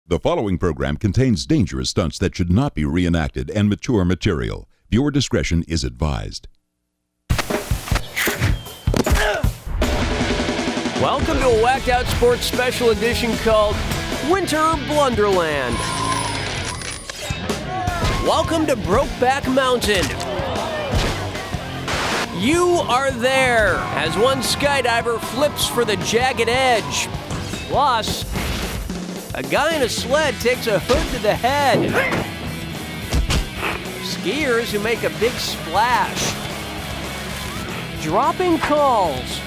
The following program contains dangerous stunts that should not be reenacted and mature material. Viewer discretion is advised. Welcome to a Whacked Out Sports special edition called Winter Blunderland. Welcome to Brokeback Mountain. You are there as one skydiver flips for the jagged edge. Plus, a guy in a sled takes a hood to the head. Skiers who make a big splash. Dropping calls.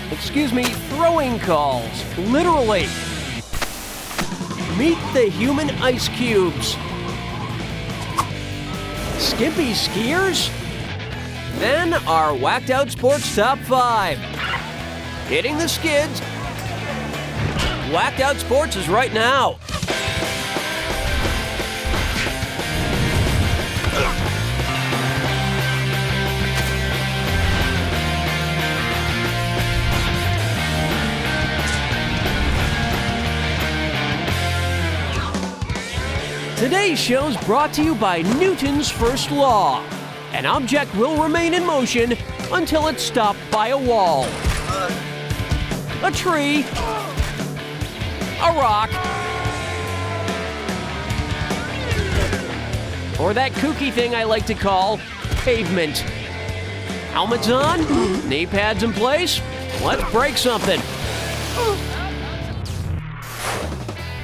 Throwing calls. Literally. Meet the human ice cubes. Skimpy skiers? Then our Whacked Out Sports Top 5. Hitting the skids. Whacked Out Sports is right now. Today's show is brought to you by Newton's first law. An object will remain in motion until it's stopped by a wall, a tree, a rock, or that kooky thing I like to call pavement. Helmets on, knee pads in place, let's break something.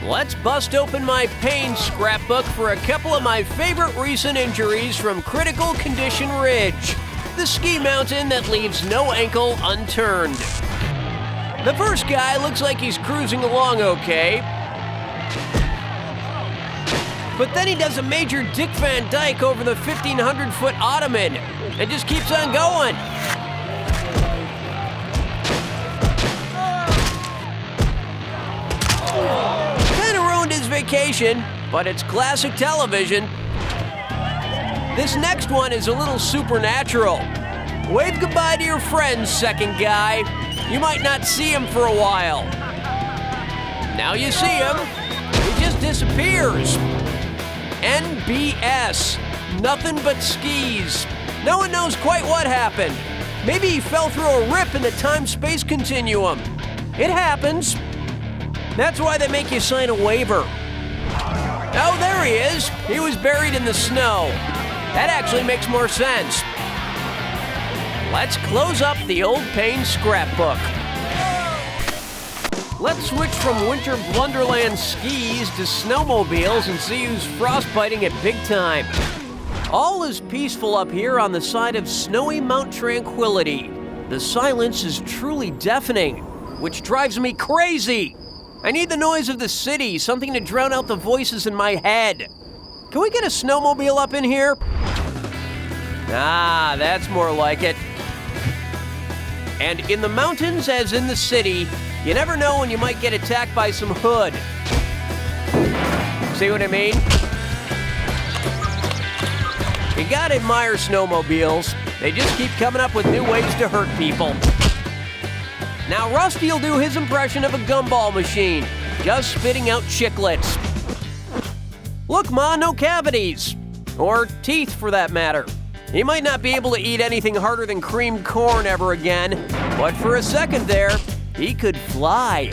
Let's bust open my pain scrapbook for a couple of my favorite recent injuries from Critical Condition Ridge, the ski mountain that leaves no ankle unturned. The first guy looks like he's cruising along okay, but then he does a major Dick Van Dyke over the 1,500-foot ottoman and just keeps on going. Vacation, but it's classic television. This next one is a little supernatural. Wave goodbye to your friends, second guy. You might not see him for a while. Now you see him, he just disappears. NBS, nothing but skis. No one knows quite what happened. Maybe he fell through a rip in the time-space continuum. It happens. That's why they make you sign a waiver. Oh, there he is. He was buried in the snow. That actually makes more sense. Let's close up the old pain scrapbook. Let's switch from Winter Blunderland skis to snowmobiles and see who's frostbiting it big time. All is peaceful up here on the side of snowy Mount Tranquility. The silence is truly deafening, which drives me crazy. I need the noise of the city, something to drown out the voices in my head. Can we get a snowmobile up in here? Ah, that's more like it. And in the mountains, as in the city, you never know when you might get attacked by some hood. See what I mean? You gotta admire snowmobiles. They just keep coming up with new ways to hurt people. Now Rusty'll do his impression of a gumball machine, just spitting out chiclets. Look, Ma, no cavities. Or teeth, for that matter. He might not be able to eat anything harder than creamed corn ever again, but for a second there, he could fly.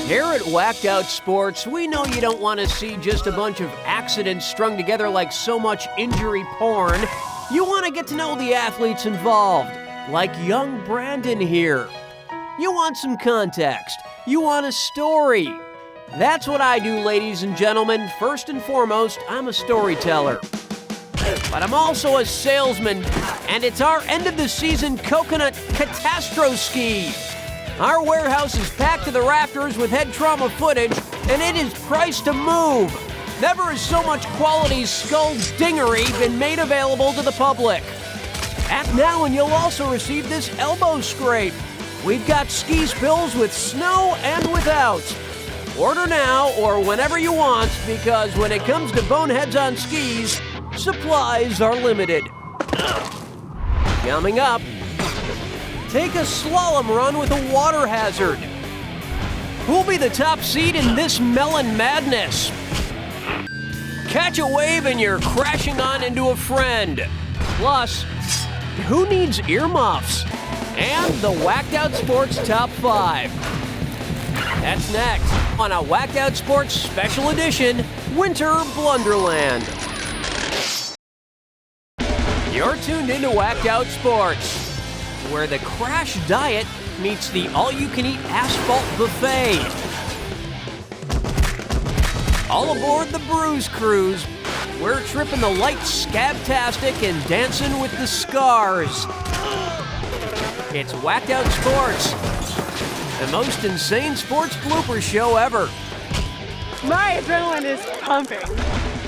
Here at Whacked Out Sports, we know you don't want to see just a bunch of accidents strung together like so much injury porn. You want to get to know the athletes involved, like young Brandon here. You want some context. You want a story. That's what I do, ladies and gentlemen. First and foremost, I'm a storyteller. But I'm also a salesman, and it's our end-of-the-season coconut catastro-ski. Our warehouse is packed to the rafters with head trauma footage, and it is priced to move. Never has so much quality skulldingery been made available to the public. Act now and you'll also receive this elbow scrape. We've got ski spills with snow and without. Order now or whenever you want, because when it comes to boneheads on skis, supplies are limited. Coming up, take a slalom run with a water hazard. Who'll be the top seed in this melon madness? Catch a wave and you're crashing on into a friend. Plus, who needs earmuffs? And the Whacked Out Sports Top 5. That's next on a Whacked Out Sports Special Edition, Winter Blunderland. You're tuned into Whacked Out Sports, where the crash diet meets the all-you-can-eat asphalt buffet. All aboard the Bruise Cruise, we're tripping the light scabtastic and dancing with the scars. It's Whacked Out Sports, the most insane sports blooper show ever. My adrenaline is pumping.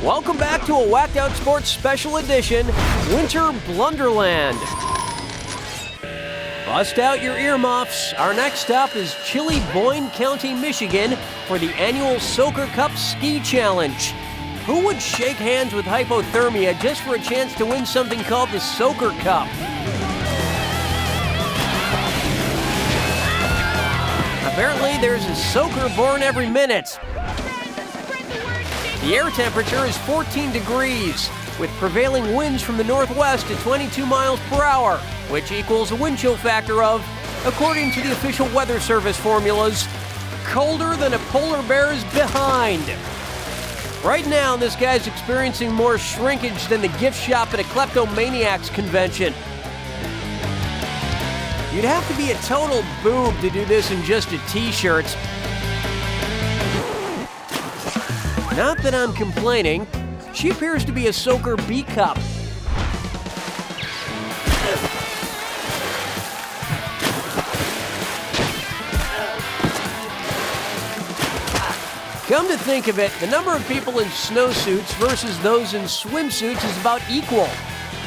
Welcome back to a Whacked Out Sports Special Edition, Winter Blunderland. Bust out your earmuffs. Our next stop is chilly Boyne County, Michigan for the annual Soaker Cup Ski Challenge. Who would shake hands with hypothermia just for a chance to win something called the Soaker Cup? Apparently, there's a soaker born every minute. The air temperature is 14 degrees, with prevailing winds from the northwest at 22 miles per hour, which equals a wind chill factor of, according to the official Weather Service formulas, colder than a polar bear's behind. Right now, this guy's experiencing more shrinkage than the gift shop at a kleptomaniacs convention. You'd have to be a total boob to do this in just a t-shirt. Not that I'm complaining. She appears to be a Soaker B Cup. Come to think of it, the number of people in snowsuits versus those in swimsuits is about equal.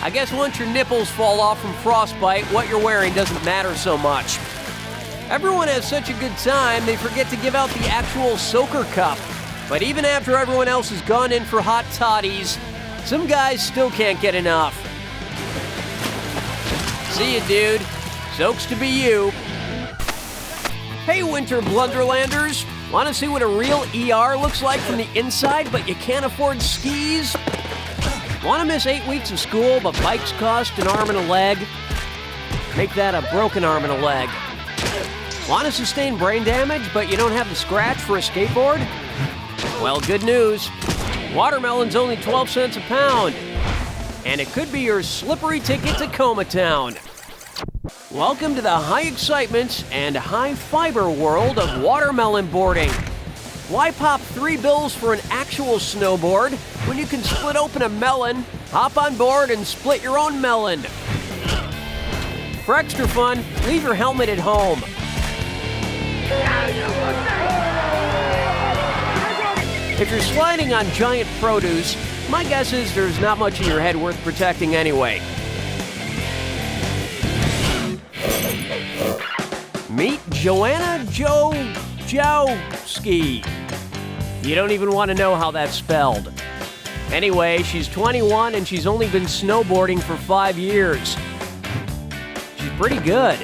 I guess once your nipples fall off from frostbite, what you're wearing doesn't matter so much. Everyone has such a good time, they forget to give out the actual Soaker Cup. But even after everyone else has gone in for hot toddies, some guys still can't get enough. See ya, dude. Soaks to be you. Hey, Winter Blunderlanders. Want to see what a real ER looks like from the inside, but you can't afford skis? Want to miss 8 weeks of school, but bikes cost an arm and a leg? Make that a broken arm and a leg. Want to sustain brain damage, but you don't have the scratch for a skateboard? Well, good news. Watermelon's only 12 cents a pound. And it could be your slippery ticket to Coma Town. Welcome to the high excitement and high fiber world of watermelon boarding. Why pop 3 bills for an actual snowboard when you can split open a melon, hop on board, and split your own melon? For extra fun, leave your helmet at home. If you're sliding on giant produce, my guess is there's not much in your head worth protecting anyway. Meet Joanna Jowski. You don't even want to know how that's spelled. Anyway, she's 21 and she's only been snowboarding for 5 years. She's pretty good.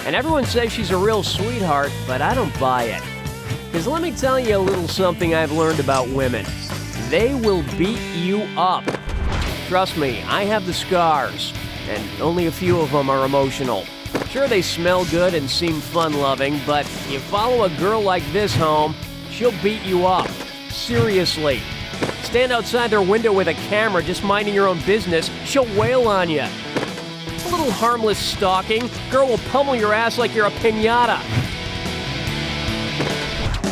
And everyone says she's a real sweetheart, but I don't buy it. Because let me tell you a little something I've learned about women. They will beat you up. Trust me, I have the scars, and only a few of them are emotional. Sure, they smell good and seem fun-loving, but you follow a girl like this home, she'll beat you up. Seriously. Stand outside their window with a camera just minding your own business, she'll wail on you. A little harmless stalking, girl will pummel your ass like you're a piñata.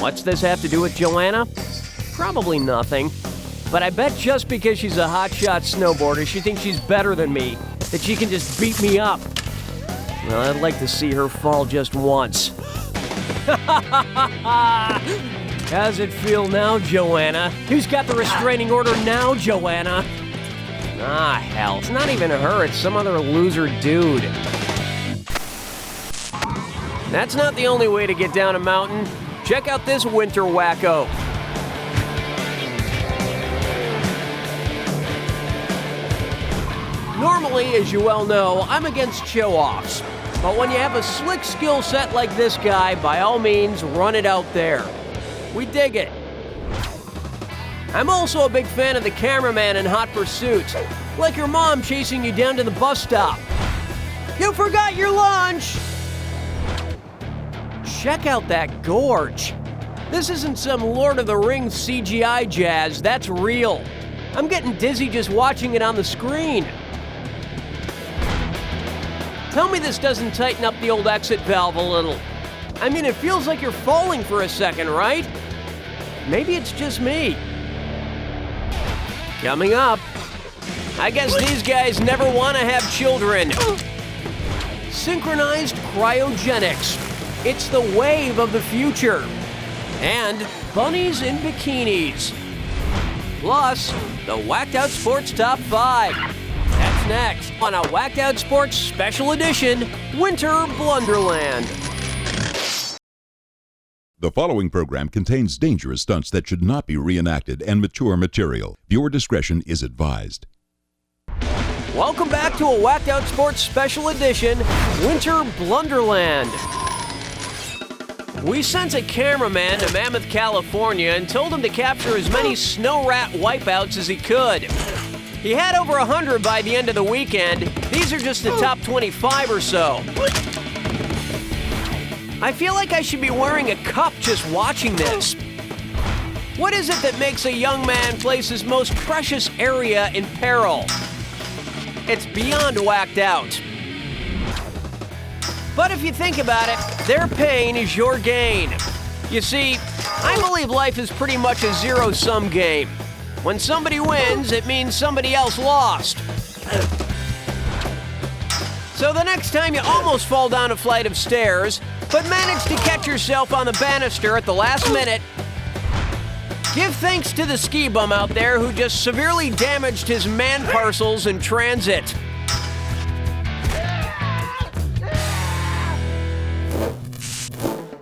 What's this have to do with Joanna? Probably nothing. But I bet just because she's a hotshot snowboarder, she thinks she's better than me, that she can just beat me up. Well, I'd like to see her fall just once. How's it feel now, Joanna? Who's got the restraining order now, Joanna? Ah, hell, it's not even her, it's some other loser dude. That's not the only way to get down a mountain. Check out this winter wacko. Normally, as you well know, I'm against show-offs. But when you have a slick skill set like this guy, by all means, run it out there. We dig it. I'm also a big fan of the cameraman in Hot Pursuit, like your mom chasing you down to the bus stop. You forgot your lunch! Check out that gorge. This isn't some Lord of the Rings CGI jazz, that's real. I'm getting dizzy just watching it on the screen. Tell me this doesn't tighten up the old exit valve a little. I mean, it feels like you're falling for a second, right? Maybe it's just me. Coming up, I guess these guys never want to have children. Synchronized cryogenics. It's the wave of the future. And bunnies in bikinis. Plus, the Whacked Out Sports Top 5. That's next on a Whacked Out Sports Special Edition, Winter Blunderland. The following program contains dangerous stunts that should not be reenacted and mature material. Viewer discretion is advised. Welcome back to a Whacked Out Sports Special Edition, Winter Blunderland. We sent a cameraman to Mammoth, California and told him to capture as many snow rat wipeouts as he could. He had over 100 by the end of the weekend. These are just the top 25 or so. I feel like I should be wearing a cup just watching this. What is it that makes a young man place his most precious area in peril? It's beyond whacked out. But if you think about it, their pain is your gain. You see, I believe life is pretty much a zero-sum game. When somebody wins, it means somebody else lost. So the next time you almost fall down a flight of stairs, but manage to catch yourself on the banister at the last minute, give thanks to the ski bum out there who just severely damaged his man parcels in transit.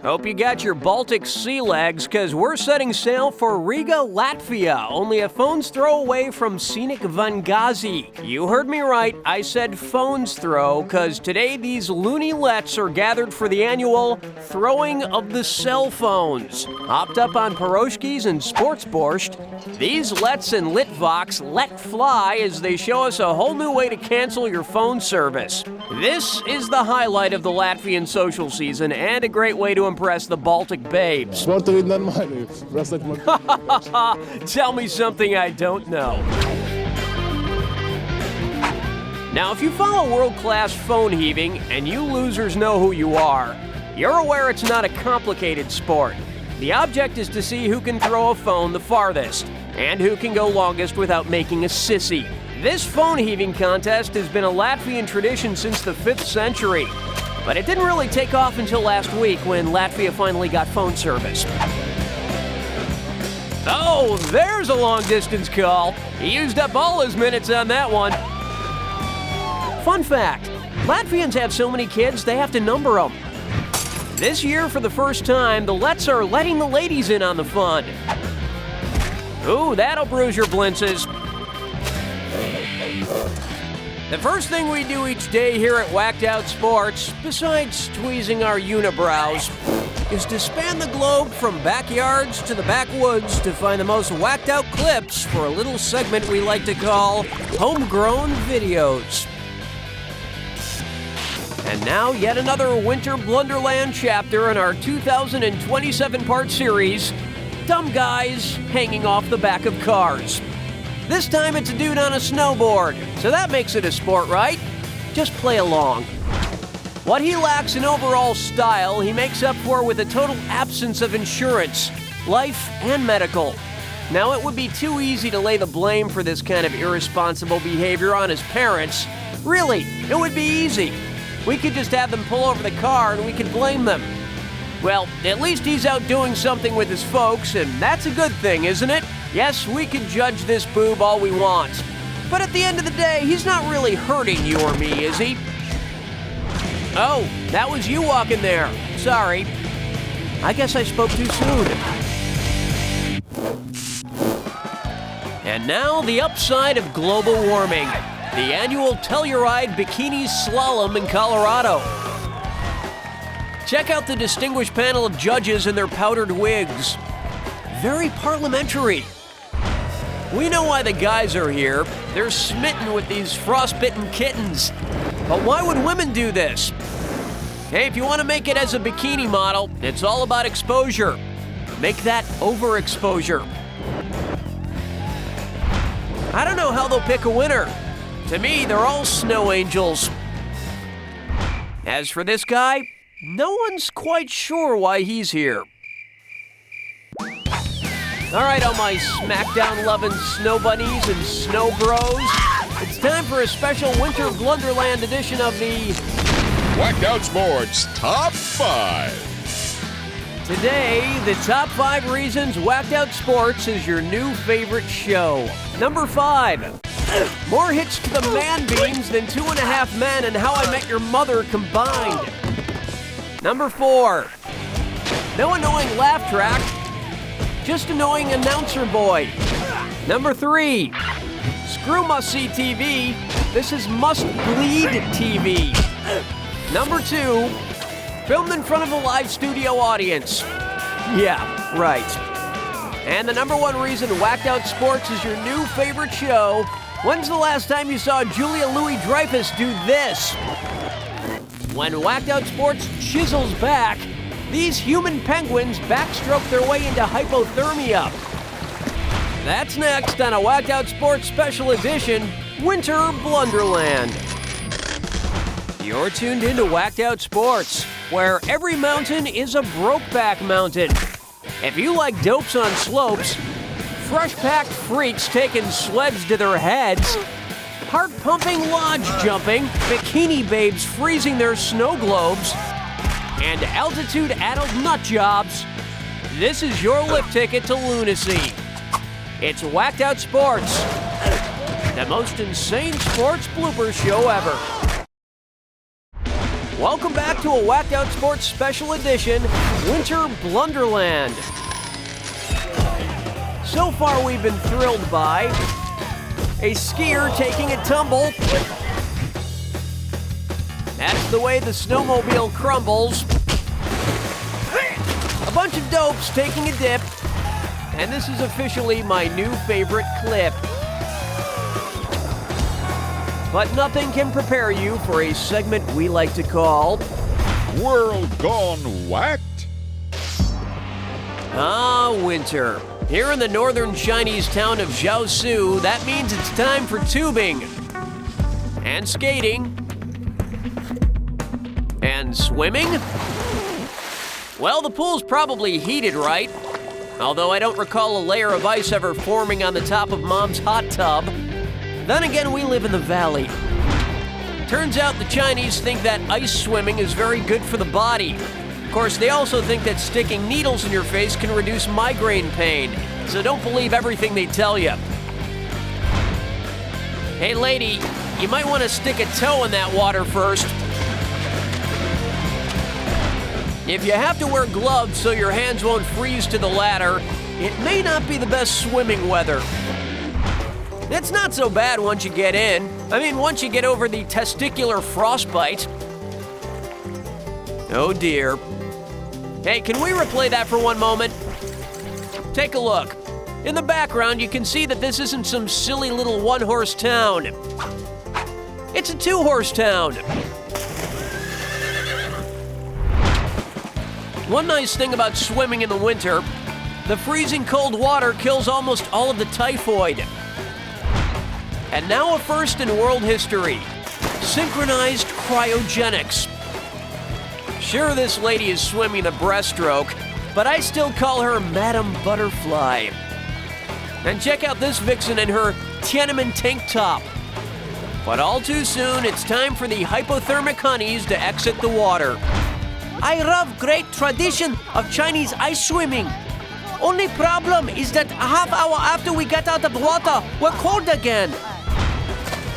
Hope you got your Baltic sea legs, because we're setting sail for Riga, Latvia, only a phone's throw away from scenic Vangazi. You heard me right, I said phone's throw, because today these loony lets are gathered for the annual Throwing of the Cell Phones. Hopped up on pierogies and sports borscht, these lets and Litvox let fly as they show us a whole new way to cancel your phone service. This is the highlight of the Latvian social season and a great way to impress the Baltic babes. Tell me something I don't know. Now, if you follow world-class phone heaving, and you losers know who you are, you're aware it's not a complicated sport. The object is to see who can throw a phone the farthest, and who can go longest without making a sissy. This phone heaving contest has been a Latvian tradition since the 5th century. But it didn't really take off until last week when Latvia finally got phone service. Oh, there's a long-distance call. He used up all his minutes on that one. Fun fact, Latvians have so many kids they have to number them. This year, for the first time, the Lets are letting the ladies in on the fun. Ooh, that'll bruise your blintzes. The first thing we do each day here at Whacked Out Sports, besides tweezing our unibrows, is to span the globe from backyards to the backwoods to find the most whacked out clips for a little segment we like to call Homegrown Videos. And now yet another Winter Blunderland chapter in our 2027-part series, Dumb Guys Hanging Off the Back of Cars. This time it's a dude on a snowboard, so that makes it a sport, right? Just play along. What he lacks in overall style, he makes up for with a total absence of insurance, life and medical. Now, it would be too easy to lay the blame for this kind of irresponsible behavior on his parents. Really, it would be easy. We could just have them pull over the car and we could blame them. Well, at least he's out doing something with his folks, and that's a good thing, isn't it? Yes, we can judge this boob all we want. But at the end of the day, he's not really hurting you or me, is he? Oh, that was you walking there. Sorry. I guess I spoke too soon. And now, the upside of global warming. The annual Telluride Bikini Slalom in Colorado. Check out the distinguished panel of judges in their powdered wigs. Very parliamentary. We know why the guys are here. They're smitten with these frostbitten kittens. But why would women do this? Hey, if you want to make it as a bikini model, it's all about exposure. Make that overexposure. I don't know how they'll pick a winner. To me, they're all snow angels. As for this guy, no one's quite sure why he's here. All right, all my SmackDown-loving snow bunnies and snow bros, it's time for a special Winter Blunderland edition of the Whacked Out Sports Top 5. Today, the top 5 reasons Whacked Out Sports is your new favorite show. Number 5. More hits to the man beans than 2.5 Men and How I Met Your Mother combined. Number 4. No annoying laugh track, just annoying announcer boy. Number 3. Screw must-see TV, this is must-bleed TV. Number 2. Filmed in front of a live studio audience. Yeah, right. And the number 1 reason Whacked Out Sports is your new favorite show. When's the last time you saw Julia Louis-Dreyfus do this? When Whacked Out Sports chisels back, these human penguins backstroke their way into hypothermia. That's next on a Whacked Out Sports Special Edition, Winter Blunderland. You're tuned into Whacked Out Sports, where every mountain is a Brokeback Mountain. If you like dopes on slopes, fresh-packed freaks taking sleds to their heads, heart-pumping lodge jumping, bikini babes freezing their snow globes, and altitude-addled nut jobs, this is your lift ticket to lunacy. It's Whacked Out Sports, the most insane sports blooper show ever. Welcome back to a Whacked Out Sports Special Edition, Winter Blunderland. So far we've been thrilled by a skier taking a tumble. That's the way the snowmobile crumbles. A bunch of dopes taking a dip. And this is officially my new favorite clip. But nothing can prepare you for a segment we like to call World Gone Whacked. Winter. Here in the northern Chinese town of Jiaosu, that means it's time for tubing. And skating. And swimming? Well, the pool's probably heated, right? Although I don't recall a layer of ice ever forming on the top of Mom's hot tub. Then again, we live in the valley. Turns out the Chinese think that ice swimming is very good for the body. Of course, they also think that sticking needles in your face can reduce migraine pain. So don't believe everything they tell you. Hey lady, you might want to stick a toe in that water first. If you have to wear gloves so your hands won't freeze to the ladder, it may not be the best swimming weather. It's not so bad once you get in. I mean, once you get over the testicular frostbite. Oh dear. Hey, can we replay that for one moment? Take a look. In the background, you can see that this isn't some silly little one-horse town. It's a two-horse town. One nice thing about swimming in the winter, the freezing cold water kills almost all of the typhoid. And now a first in world history, synchronized cryogenics. Sure, this lady is swimming a breaststroke, but I still call her Madam Butterfly. And check out this vixen in her Tiananmen tank top. But all too soon, it's time for the hypothermic honeys to exit the water. I love great tradition of Chinese ice swimming. Only problem is that a half hour after we get out of the water, we're cold again.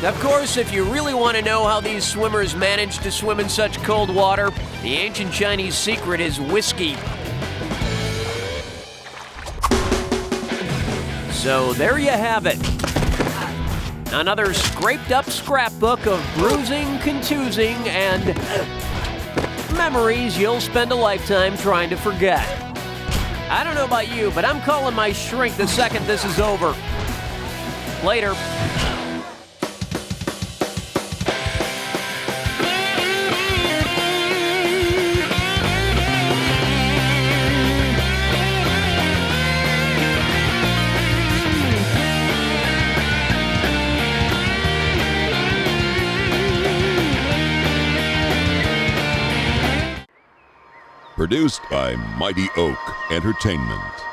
Of course, if you really want to know how these swimmers manage to swim in such cold water, the ancient Chinese secret is whiskey. So there you have it. Another scraped up scrapbook of bruising, contusing, and memories you'll spend a lifetime trying to forget. I don't know about you, but I'm calling my shrink the second this is over. Later. Produced by Mighty Oak Entertainment.